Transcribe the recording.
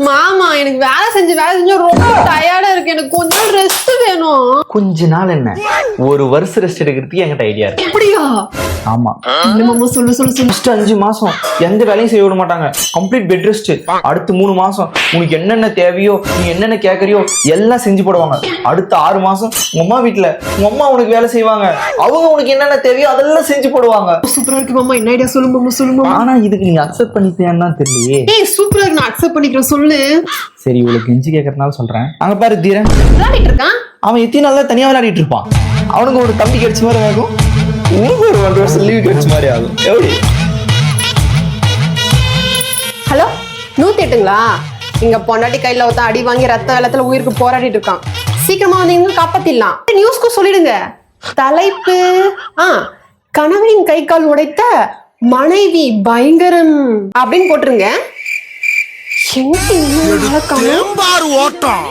மாமா எனக்கு வேலை செஞ்சு ரொம்ப டயர்டா இருக்கு. எனக்கு கொஞ்சம் ரெஸ்ட் வேணும். கொஞ்ச நாள் என்ன, ஒரு வருஷம் ரெஸ்ட் எடுக்கிறதுக்கு என்கிட்ட ஐடியா இருக்கு. அப்படியா? ஆமா. மாமா சொல்லு. ஃபர்ஸ்ட் 5 மாசம் எந்த வேலையும் செய்ய விட மாட்டாங்க. Complete bed rest. அடுத்து 3 மாசம் உனக்கு என்னென்ன தேவையோ, நீ என்னென்ன கேட்கறியோ எல்லாம் செஞ்சு போடுவாங்க. அடுத்த 6 மாசம் உங்க அம்மா வீட்டுல உங்க அம்மா உனக்கு வேலை செய்வாங்க. அவங்க உனக்கு என்னென்ன தேவையோ அதெல்லாம் செஞ்சு போடுவாங்க. சூப்பரா இருக்கு மாமா. என்ன ஐடியா சொல்லு மாமா. ஆனா இதுக்கு நீ அக்செப்ட் பண்ணிப்பியான்னு தெரியலையே. ஏய் சூப்பரா இருக்கு, நான் அக்செப்ட் பண்ணிக்கிறேன். சொல்லு. சரி, இவ்வளவு கெஞ்சி கேட்கறதுனால சொல்றேன். அங்க பாரு தீரன் விளையாடிட்டு இருக்கான். அவன் எத்தனை நாள் தான் தனியா விளையாடிட்டு இருப்பான். அவனுக்கு ஒரு தம்பி கிடைச்ச மாதிரி ஆகும், உனக்கு ஒரு 1 வருஷம் லீவ் கிடைச்ச மாதிரி ஆகும். எப்படி? ஹலோ 108ங்களா? இங்க பொண்டாட்டி கையில ஒருத்தன் அடி வாங்கி ரத்த வெள்ளத்துல உயிருக்கு போராடிட்டு இருக்கான். சீக்கிரமா வந்து காப்பாத்திடலாம். நியூஸ்க்கு சொல்லிடுங்க. தலைப்பு கணவனின் கை கால் உடைத்த மனைவி பயங்கரம் அப்படின்னு போட்டுருங்க. எங்க ஓட்டம்